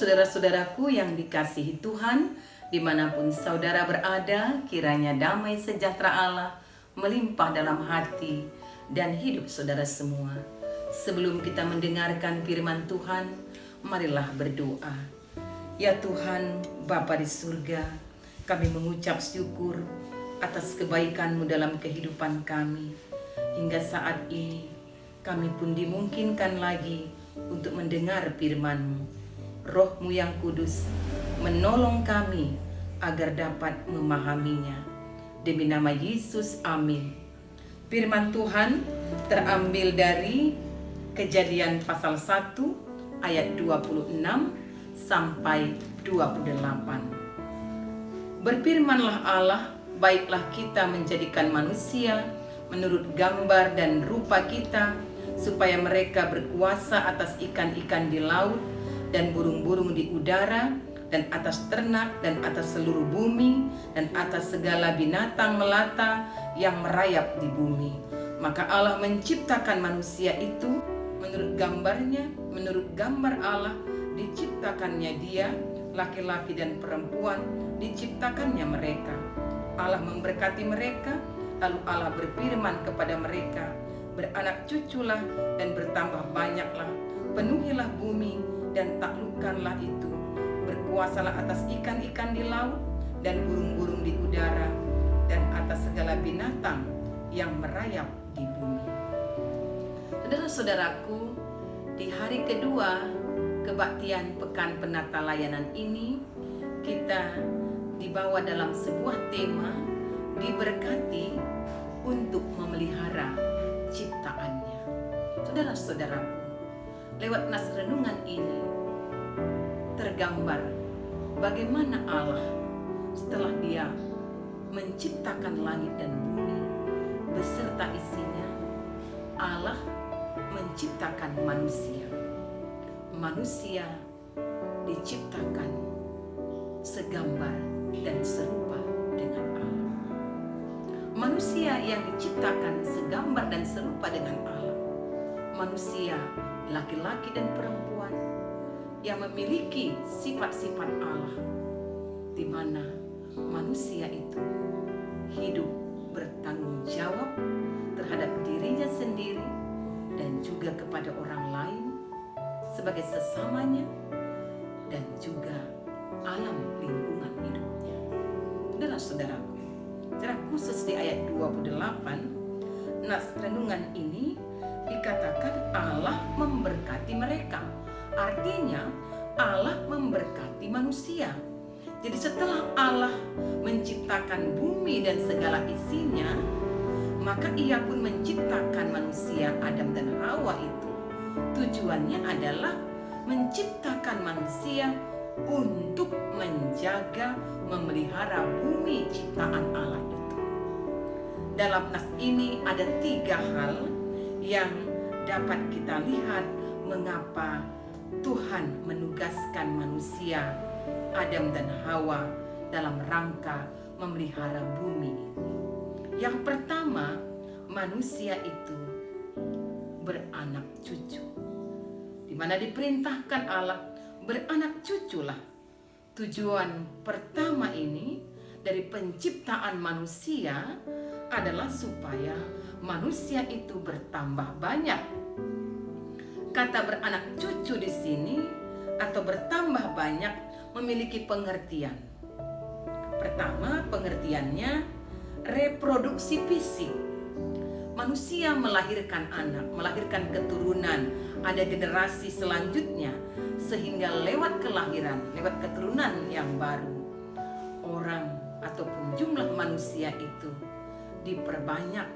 saudara-saudaraku yang dikasihi Tuhan, dimanapun saudara berada, kiranya damai sejahtera Allah melimpah dalam hati dan hidup saudara semua. Sebelum kita mendengarkan firman Tuhan, marilah berdoa. Ya Tuhan, Bapa di surga, kami mengucap syukur atas kebaikan-Mu dalam kehidupan kami. Hingga saat ini, kami pun dimungkinkan lagi untuk mendengar firman-Mu. Roh-Mu yang kudus menolong kami agar dapat memahaminya. Demi nama Yesus, amin. Firman Tuhan terambil dari Kejadian pasal 1 ayat 26 sampai 28. Berfirmanlah Allah, baiklah kita menjadikan manusia menurut gambar dan rupa kita, supaya mereka berkuasa atas ikan-ikan di laut dan burung-burung di udara, dan atas ternak, dan atas seluruh bumi, dan atas segala binatang melata yang merayap di bumi. Maka Allah menciptakan manusia itu menurut gambarnya, menurut gambar Allah diciptakannya dia, laki-laki dan perempuan diciptakannya mereka. Allah memberkati mereka, lalu Allah berfirman kepada mereka, beranak cuculah dan bertambah banyaklah, penuhilah bumi dan taklukkanlah itu, berkuasalah atas ikan-ikan di laut dan burung-burung di udara, dan atas segala binatang yang merayap di bumi. Saudara-saudaraku, di hari kedua kebaktian Pekan Penata Layanan ini, kita dibawa dalam sebuah tema, diberkati untuk memelihara ciptaannya. Saudara-saudaraku, lewat nas renungan ini tergambar bagaimana Allah setelah Dia menciptakan langit dan bumi beserta isinya, Allah menciptakan manusia. Manusia diciptakan segambar dan serupa dengan Allah. Manusia yang diciptakan segambar dan serupa dengan Allah, manusia laki-laki dan perempuan yang memiliki sifat-sifat Allah, di mana manusia itu hidup bertanggung jawab terhadap dirinya sendiri dan juga kepada orang lain sebagai sesamanya, dan juga alam lingkungan hidupnya. Saudara-saudaraku, secara khusus di ayat 28 nas renungan ini dikatakan Allah memberkati mereka. Artinya Allah memberkati manusia. Jadi setelah Allah menciptakan bumi dan segala isinya, maka Ia pun menciptakan manusia Adam dan Hawa itu. Tujuannya adalah menciptakan manusia untuk menjaga, memelihara bumi ciptaan Allah itu. Dalam nas ini ada 3 hal yang dapat kita lihat mengapa Tuhan menugaskan manusia Adam dan Hawa dalam rangka memelihara bumi ini. Yang pertama, manusia itu beranak cucu, di mana diperintahkan Allah beranak cuculah. Tujuan pertama ini dari penciptaan manusia adalah supaya manusia itu bertambah banyak. Kata beranak cucu di sini atau bertambah banyak memiliki pengertian. Pertama, pengertiannya reproduksi fisik. Manusia melahirkan anak, melahirkan keturunan, ada generasi selanjutnya, sehingga lewat kelahiran, lewat keturunan yang baru, orang ataupun jumlah manusia itu diperbanyak.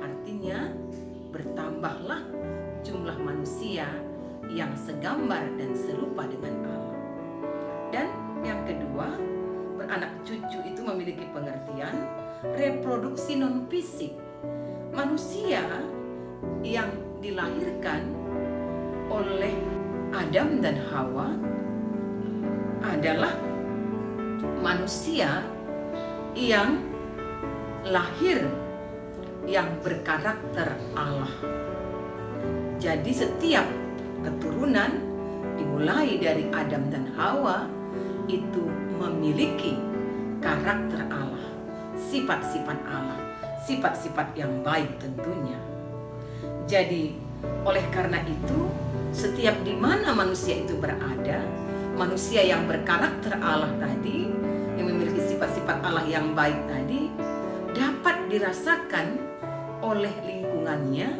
Artinya bertambahlah jumlah manusia yang segambar dan serupa dengan Allah. Dan yang kedua, beranak cucu itu memiliki pengertian reproduksi non fisik. Manusia yang dilahirkan oleh Adam dan Hawa adalah manusia yang lahir yang berkarakter Allah. Jadi setiap keturunan dimulai dari Adam dan Hawa, itu memiliki karakter Allah, sifat-sifat Allah, sifat-sifat yang baik tentunya. Jadi oleh karena itu, setiap di mana manusia itu berada, manusia yang berkarakter Allah tadi, yang memiliki sifat-sifat Allah yang baik tadi, dapat dirasakan oleh lingkungannya,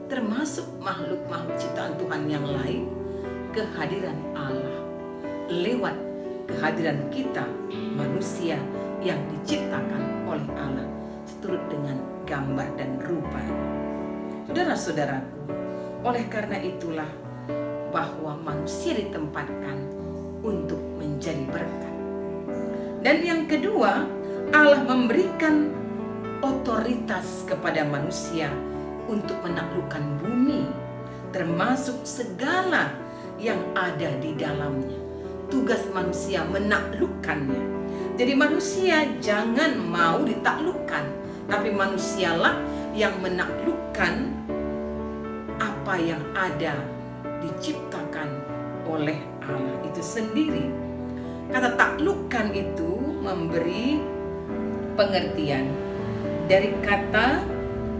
termasuk makhluk-makhluk ciptaan Tuhan yang lain, kehadiran Allah lewat kehadiran kita manusia yang diciptakan oleh Allah seturut dengan gambar dan rupa. Saudara-saudaraku, oleh karena itulah bahwa manusia ditempatkan untuk menjadi berkat. Dan yang kedua, Allah memberikan otoritas kepada manusia untuk menaklukkan bumi, termasuk segala yang ada di dalamnya. Tugas manusia menaklukkannya. Jadi manusia jangan mau ditaklukkan, tapi manusialah yang menaklukkan apa yang ada diciptakan oleh Allah itu sendiri. Kata taklukkan itu memberi pengertian dari kata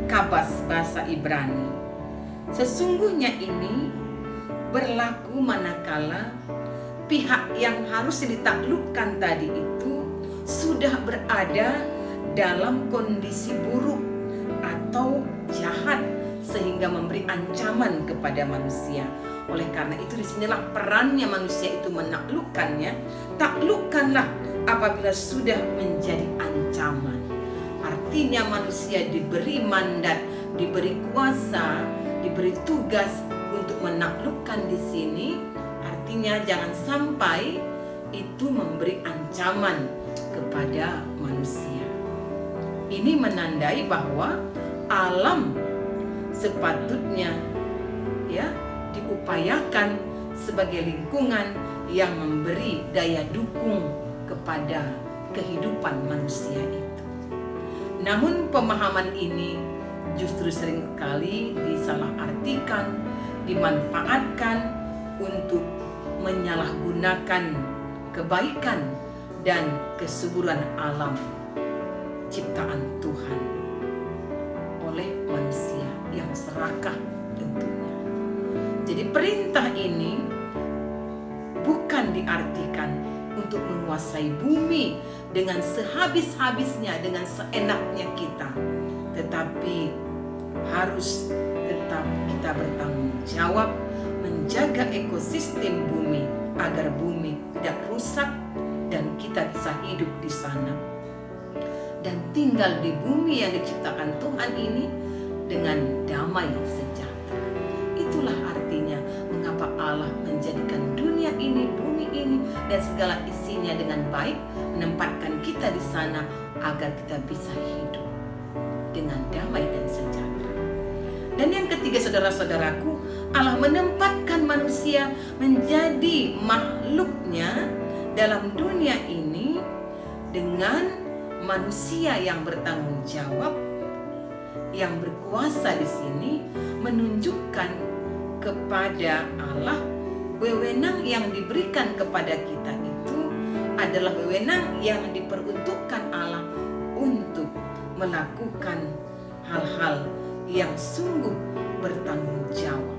kabas bahasa Ibrani. Sesungguhnya ini berlaku manakala pihak yang harus ditaklukkan tadi itu sudah berada dalam kondisi buruk atau jahat sehingga memberi ancaman kepada manusia. Oleh karena itu disinilah perannya manusia itu menaklukkannya. Taklukkanlah apabila sudah menjadi ancaman. Artinya manusia diberi mandat, diberi kuasa, diberi tugas untuk menaklukkan di sini. Artinya jangan sampai itu memberi ancaman kepada manusia. Ini menandai bahwa alam sepatutnya diupayakan sebagai lingkungan yang memberi daya dukung kepada kehidupan manusia itu. Namun pemahaman ini justru seringkali disalahartikan, dimanfaatkan untuk menyalahgunakan kebaikan dan kesuburan alam ciptaan Tuhan oleh manusia yang serakah tentunya. Jadi perintah ini bukan diartikan untuk menguasai bumi dengan sehabis-habisnya, dengan seenaknya kita, tetapi harus tetap kita bertanggung jawab menjaga ekosistem bumi agar bumi tidak rusak dan kita bisa hidup di sana dan tinggal di bumi yang diciptakan Tuhan ini dengan damai sejahtera. Itulah artinya mengapa Allah menjadikan dunia ini, bumi ini dan segala isinya dengan baik, menempatkan kita di sana agar kita bisa hidup dengan damai dan sejahtera. Dan yang ketiga, saudara-saudaraku, Allah menempatkan manusia menjadi makhluknya dalam dunia ini dengan manusia yang bertanggung jawab, yang berkuasa di sini, menunjukkan kepada Allah wewenang yang diberikan kepada kita itu adalah wewenang yang diperuntukkan Allah untuk melakukan hal-hal yang sungguh bertanggung jawab.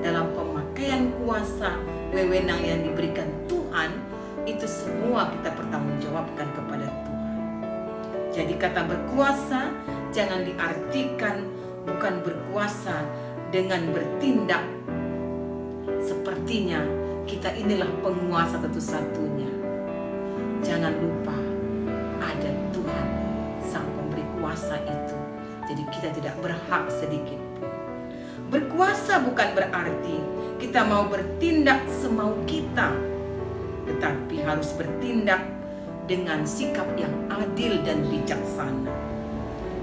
Dalam pemakaian kuasa wewenang yang diberikan Tuhan, itu semua kita pertanggungjawabkan kepada Tuhan. Jadi kata berkuasa jangan diartikan bukan berkuasa dengan bertindak sepertinya kita inilah penguasa satu-satunya. Jangan lupa ada Tuhan sang pemberi kuasa itu. Jadi kita tidak berhak sedikit pun. Berkuasa bukan berarti kita mau bertindak semau kita, tetapi harus bertindak dengan sikap yang adil dan bijaksana.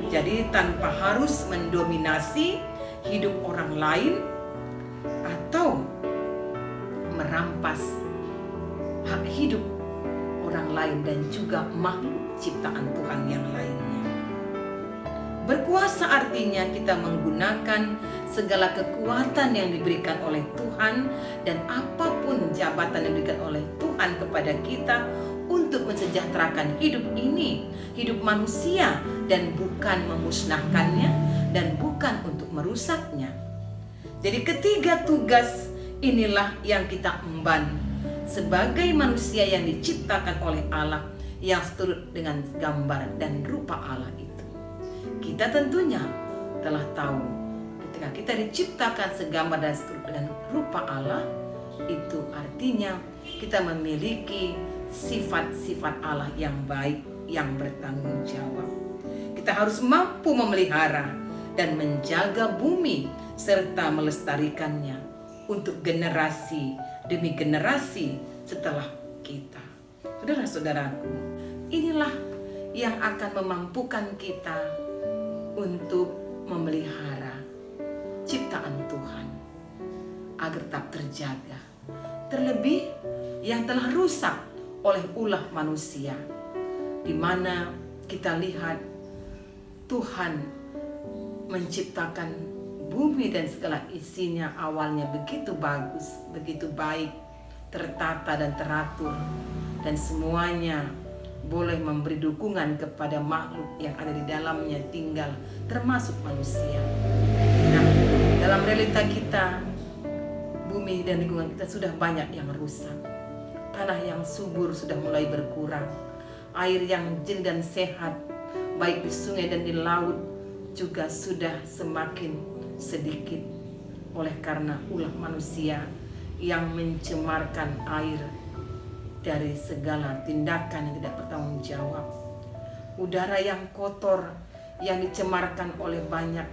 Jadi tanpa harus mendominasi hidup orang lain atau merampas hak hidup orang lain dan juga makhluk ciptaan Tuhan yang lainnya. Berkuasa artinya kita menggunakan segala kekuatan yang diberikan oleh Tuhan dan apapun jabatan yang diberikan oleh Tuhan kepada kita untuk mensejahterakan hidup ini, hidup manusia, dan bukan memusnahkannya dan bukan untuk merusaknya. Jadi ketiga tugas inilah yang kita emban sebagai manusia yang diciptakan oleh Allah, yang seturut dengan gambar dan rupa Allah itu. Kita tentunya telah tahu ketika kita diciptakan segambar dan seturut dengan rupa Allah, itu artinya kita memiliki sifat-sifat Allah yang baik, yang bertanggung jawab. Kita harus mampu memelihara dan menjaga bumi serta melestarikannya untuk generasi demi generasi setelah kita. Saudara-saudaraku, inilah yang akan memampukan kita untuk memelihara ciptaan Tuhan agar tetap terjaga, terlebih yang telah rusak oleh ulah manusia, di mana kita lihat Tuhan menciptakan bumi dan segala isinya awalnya begitu bagus, begitu baik, tertata dan teratur, dan semuanya boleh memberi dukungan kepada makhluk yang ada di dalamnya tinggal, termasuk manusia. Nah, dalam realita kita, bumi dan lingkungan kita sudah banyak yang rusak. Tanah yang subur sudah mulai berkurang. Air yang jernih dan sehat, baik di sungai dan di laut, juga sudah semakin sedikit oleh karena ulah manusia yang mencemarkan air dari segala tindakan yang tidak bertanggung jawab. Udara yang kotor yang dicemarkan oleh banyak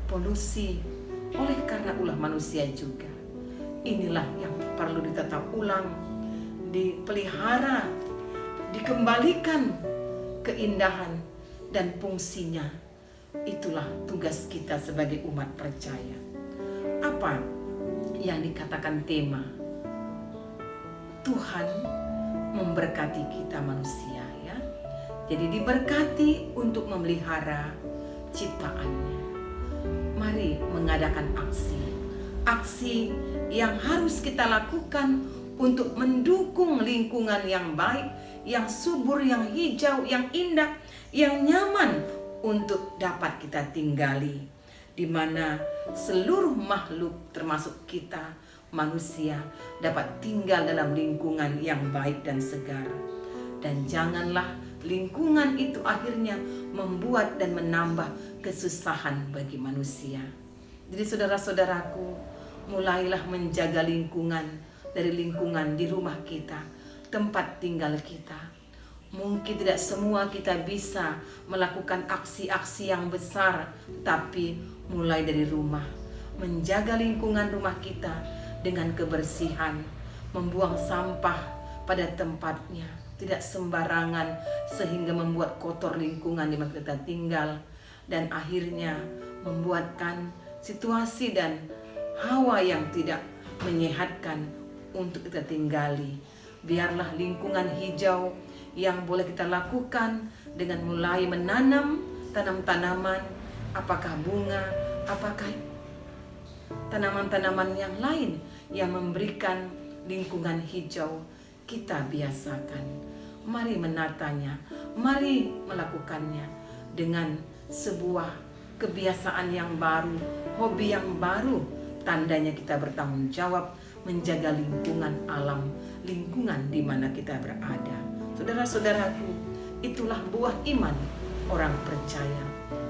polusi oleh karena ulah manusia juga. Inilah yang perlu ditata ulang, dipelihara, dikembalikan keindahan dan fungsinya. Itulah tugas kita sebagai umat percaya. Apa yang dikatakan tema? Tuhan memberkati kita manusia, ya. Jadi diberkati untuk memelihara ciptaannya. Mari mengadakan aksi yang harus kita lakukan untuk mendukung lingkungan yang baik, yang subur, yang hijau, yang indah, yang nyaman untuk dapat kita tinggali, di mana seluruh makhluk termasuk kita manusia dapat tinggal dalam lingkungan yang baik dan segar. Dan janganlah lingkungan itu akhirnya membuat dan menambah kesusahan bagi manusia. Jadi saudara-saudaraku, mulailah menjaga lingkungan, dari lingkungan di rumah kita, tempat tinggal kita. Mungkin tidak semua kita bisa melakukan aksi-aksi yang besar, tapi mulai dari rumah, menjaga lingkungan rumah kita dengan kebersihan, membuang sampah pada tempatnya, tidak sembarangan sehingga membuat kotor lingkungan di mana kita tinggal, dan akhirnya membuatkan situasi dan hawa yang tidak menyehatkan untuk kita tinggali. Biarlah lingkungan hijau yang boleh kita lakukan dengan mulai menanam tanam-tanaman, apakah bunga, apakah tanaman-tanaman yang lain yang memberikan lingkungan hijau. Kita biasakan, mari menatanya, mari melakukannya dengan sebuah kebiasaan yang baru, hobi yang baru. Tandanya kita bertanggung jawab menjaga lingkungan alam, lingkungan di mana kita berada. Saudara-saudaraku, itulah buah iman orang percaya.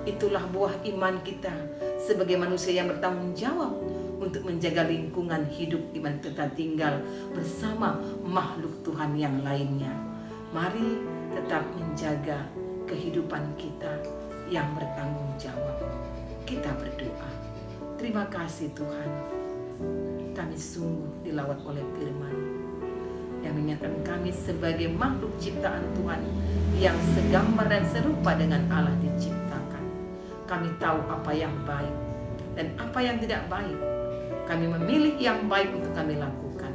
Itulah buah iman kita sebagai manusia yang bertanggung jawab untuk menjaga lingkungan hidup di mana kita tinggal bersama makhluk Tuhan yang lainnya. Mari tetap menjaga kehidupan kita yang bertanggung jawab. Kita berdoa. Terima kasih Tuhan, kami sungguh dilawat oleh firman yang mengingatkan kami sebagai makhluk ciptaan Tuhan yang segambar dan serupa dengan Allah diciptakan. Kami tahu apa yang baik dan apa yang tidak baik. Kami memilih yang baik untuk kami lakukan,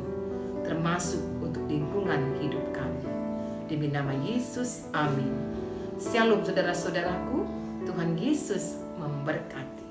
termasuk untuk lingkungan hidup kami. Demi nama Yesus, amin. Shalom saudara-saudaraku, Tuhan Yesus memberkati.